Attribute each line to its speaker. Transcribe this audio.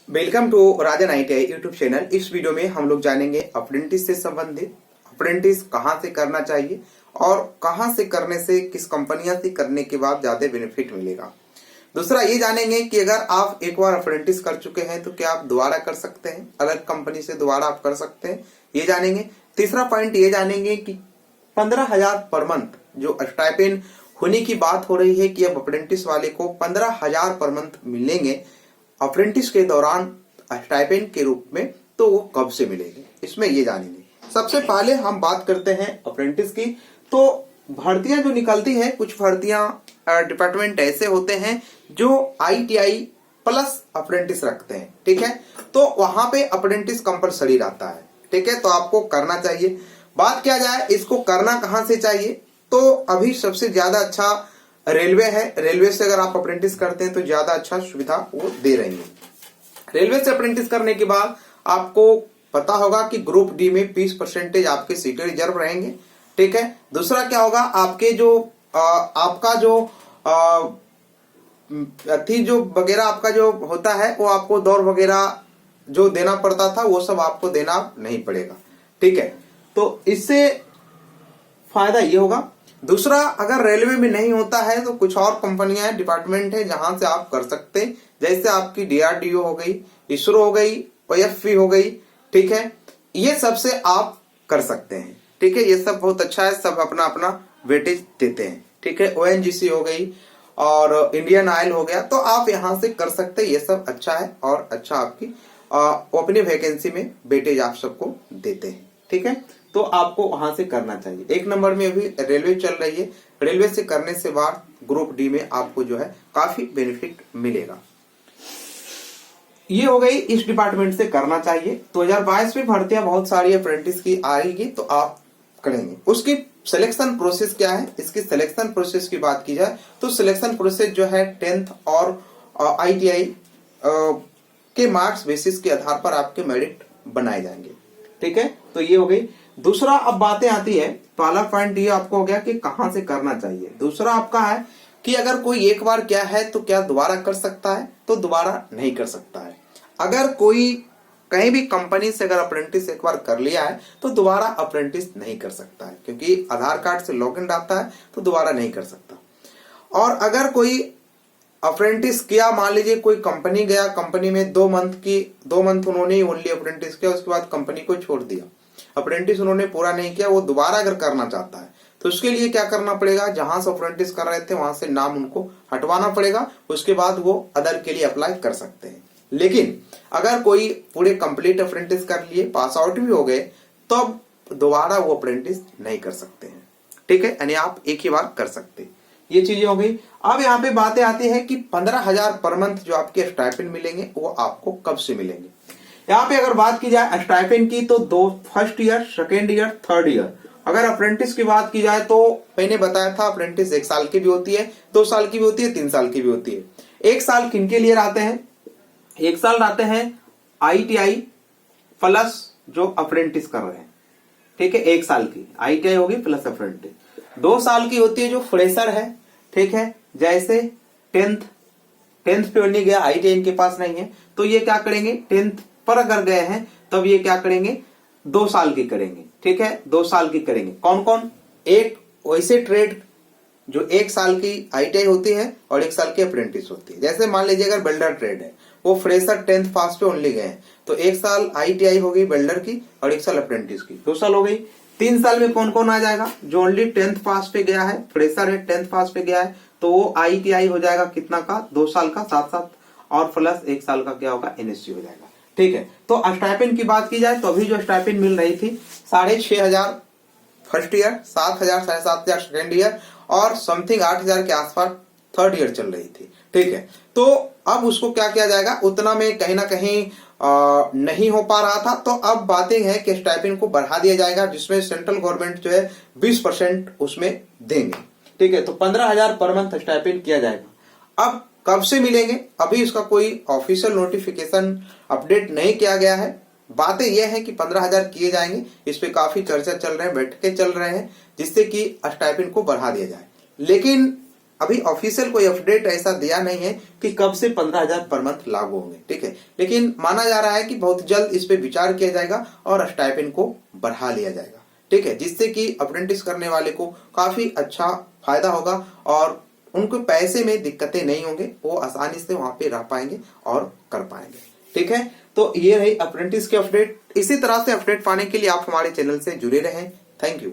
Speaker 1: Welcome to Rajan ITI YouTube channel. इस वीडियो में हम लोग जानेंगे अप्रेंटिस से संबंधित, अप्रेंटिस कहां से करना चाहिए और कहां से करने से, किस कंपनियां से करने के बाद ज्यादा बेनिफिट मिलेगा। दूसरा ये जानेंगे कि अगर आप एक बार अप्रेंटिस कर चुके हैं तो क्या आप दोबारा कर सकते हैं, अलग कंपनी से दोबारा आप कर सकते हैं, ये जानेंगे। तीसरा पॉइंट ये जानेंगे कि 15,000 पर मंथ जो स्टाइपेंड होने की बात हो रही है कि अब अप्रेंटिस वाले को 15,000 पर मंथ मिलेंगे अप्रेंटिस के दौरान स्टाइपेंड के रूप में, तो वो कब से मिलेगी, इसमें ये जानेंगे। सबसे पहले हम बात करते हैं अप्रेंटिस की। तो भर्तियां जो निकलती है, कुछ भर्तियां डिपार्टमेंट ऐसे होते हैं जो ITI प्लस अप्रेंटिस रखते हैं, ठीक है। तो वहां पे अप्रेंटिस कंपलसरी रहता है, ठीक है, तो आपको करना चाहिए। बात किया जाए इसको करना कहां से चाहिए, तो अभी सबसे ज्यादा अच्छा रेलवे है। रेलवे से अगर आप अप्रेंटिस करते हैं तो ज्यादा अच्छा सुविधा वो दे रही है। रेलवे से अप्रेंटिस करने के बाद आपको पता होगा कि ग्रुप डी में 20% आपके सीटें रिजर्व रहेंगे, ठीक है। दूसरा क्या होगा, आपके जो आपका जो अथी जो वगैरह आपका जो होता है वो आपको दौड़ वगैरह जो देना पड़ता था वो सब आपको देना नहीं पड़ेगा, ठीक है। तो इससे फायदा ये होगा। दूसरा, अगर रेलवे में नहीं होता है तो कुछ और कंपनियां डिपार्टमेंट है जहां से आप कर सकते हैं, जैसे आपकी DRDO हो गई, इसरो हो गई, OFV हो गई, ठीक है। ये सबसे आप कर सकते हैं, ठीक है। ये सब बहुत अच्छा है, सब अपना अपना वेटेज देते हैं, ठीक है। ONGC हो गई और इंडियन ऑयल हो गया, तो आप यहां से कर सकते हैं। ये सब अच्छा है और अच्छा आपकी अपनी वैकेंसी में वेटेज आप सबको देते हैं, ठीक है। तो आपको वहां से करना चाहिए। एक नंबर में अभी रेलवे चल रही है, रेलवे से करने से बाद ग्रुप डी में आपको जो है काफी बेनिफिट मिलेगा। ये हो गई, इस डिपार्टमेंट से करना चाहिए। 2022 में भर्तियां बहुत सारी अप्रेंटिस की आएगी तो आप करेंगे। उसकी सिलेक्शन प्रोसेस क्या है, इसकी सिलेक्शन प्रोसेस की बात की जाए तो सिलेक्शन प्रोसेस जो है 10th और ITI के मार्क्स बेसिस के आधार पर आपके मेरिट बनाए जाएंगे, ठीक है। तो ये हो गई। दूसरा, अब बातें आती है, पहला पॉइंट ये आपको हो गया कि कहां से करना चाहिए। दूसरा आपका है कि अगर कोई एक बार क्या है तो क्या दोबारा कर सकता है, तो दोबारा नहीं कर सकता है। अगर कोई कहीं भी कंपनी से अगर अप्रेंटिस एक बार कर लिया है तो दोबारा अप्रेंटिस नहीं कर सकता है, क्योंकि आधार कार्ड से लॉगिन रहता है तो दोबारा नहीं कर सकता। और अगर कोई अप्रेंटिस किया, मान लीजिए कोई कंपनी गया, कंपनी में 2 मंथ उन्होंने ओनली अप्रेंटिस किया, उसके बाद कंपनी को छोड़ दिया, अप्रेंटिस उन्होंने पूरा नहीं किया, वो दोबारा अगर करना चाहता है तो उसके लिए क्या करना पड़ेगा, जहां से अप्रेंटिस कर रहे थे वहां से नाम उनको हटवाना पड़ेगा, उसके बाद वो अदर के लिए अप्लाई कर सकते हैं। लेकिन अगर कोई पूरे कंप्लीट अप्रेंटिस कर लिए, पास आउट भी हो गए, तब दोबारा वो अप्रेंटिस नहीं कर सकते हैं, ठीक है। यानी आप एक ही बार कर सकते हैं। ये चीजें हो गई। अब यहाँ पे बातें आती है कि 15,000 पर मंथ जो आपके स्टाइपेंड मिलेंगे वो आपको कब से मिलेंगे। यहाँ पे अगर बात की जाए स्टाइपेंड की तो 2 first year, second year, third year. अगर अप्रेंटिस की बात की जाए तो मैंने बताया था अप्रेंटिस 1 साल की भी होती है, 2 साल की भी होती है, 3 साल की भी होती है। 1 साल किनके लिए रहते हैं, 1 साल रहते हैं ITI प्लस जो अप्रेंटिस कर रहे हैं, ठीक है। 1 साल की ITI होगी प्लस अप्रेंटिस। 2 साल की होती है जो फ्रेशर है, ठीक है, जैसे 10th पे नहीं गया, ITI इनके पास नहीं है, तो ये क्या करेंगे, 10th पर अगर गए हैं तब ये क्या करेंगे, 2 साल की करेंगे, ठीक है। 2 साल की करेंगे। कौन कौन, एक वैसे ट्रेड जो 1 साल की ITI होती है और 1 साल की अप्रेंटिस होती है। जैसे मान लीजिए अगर बिल्डर ट्रेड है, वो फ्रेशर 10th पास पे ओनली गए तो 1 साल ITI हो गई बिल्डर की और 1 साल अप्रेंटिस की, 2 साल हो गई। 3 साल में कौन कौन आ जाएगा, जो ओनली 10th पास पे गया है, फ्रेशर है, 10th पास पे गया है, तो वो ITI हो जाएगा कितना का, 2 साल का, 7 और प्लस 1 साल का क्या होगा, NSC हो जाएगा, ठीक है। तो स्टाइपेंड की बात की जाए तो अभी जो स्टाइपेंड मिल रही थी 6,500 फर्स्ट ईयर, 7,000 7,500 सेकेंड ईयर और समथिंग 8,000 के आसपास थर्ड ईयर चल रही थी, ठीक है। तो अब उसको क्या किया जाएगा, उतना में कहीं ना कहीं नहीं हो पा रहा था, तो अब बातें हैं कि स्टाइपेंड को बढ़ा दिया जाएगा, जिसमें सेंट्रल गवर्नमेंट जो है 20% उसमें देंगे, ठीक है। तो 15,000 पर मंथ स्टाइपेंड किया जाएगा। अब कब से मिलेंगे, अभी इसका कोई ऑफिशियल नोटिफिकेशन अपडेट नहीं किया गया है। बातें यह है कि 15,000 किए जाएंगे, इस पे काफी चर्चा चल रहे हैं, बैठकें चल रहे हैं, जिससे कि स्टाइपेंड को बढ़ा दिया जाए। लेकिन अभी ऑफिशियल कोई अपडेट ऐसा दिया नहीं है कि कब से 15,000 पर मंथ लागू होंगे, ठीक है। लेकिन माना जा रहा है कि बहुत जल्द इस पे विचार किया जाएगा और स्टाइपेंड को बढ़ा लिया जाएगा, ठीक है, जिससे कि अप्रेंटिस करने वाले को काफी अच्छा फायदा होगा और उनको पैसे में दिक्कतें नहीं होंगे, वो आसानी से वहां पे रह पाएंगे और कर पाएंगे, ठीक है। तो ये रही अप्रेंटिस के अपडेट। इसी तरह से अपडेट पाने के लिए आप हमारे चैनल से जुड़े रहें। Thank you.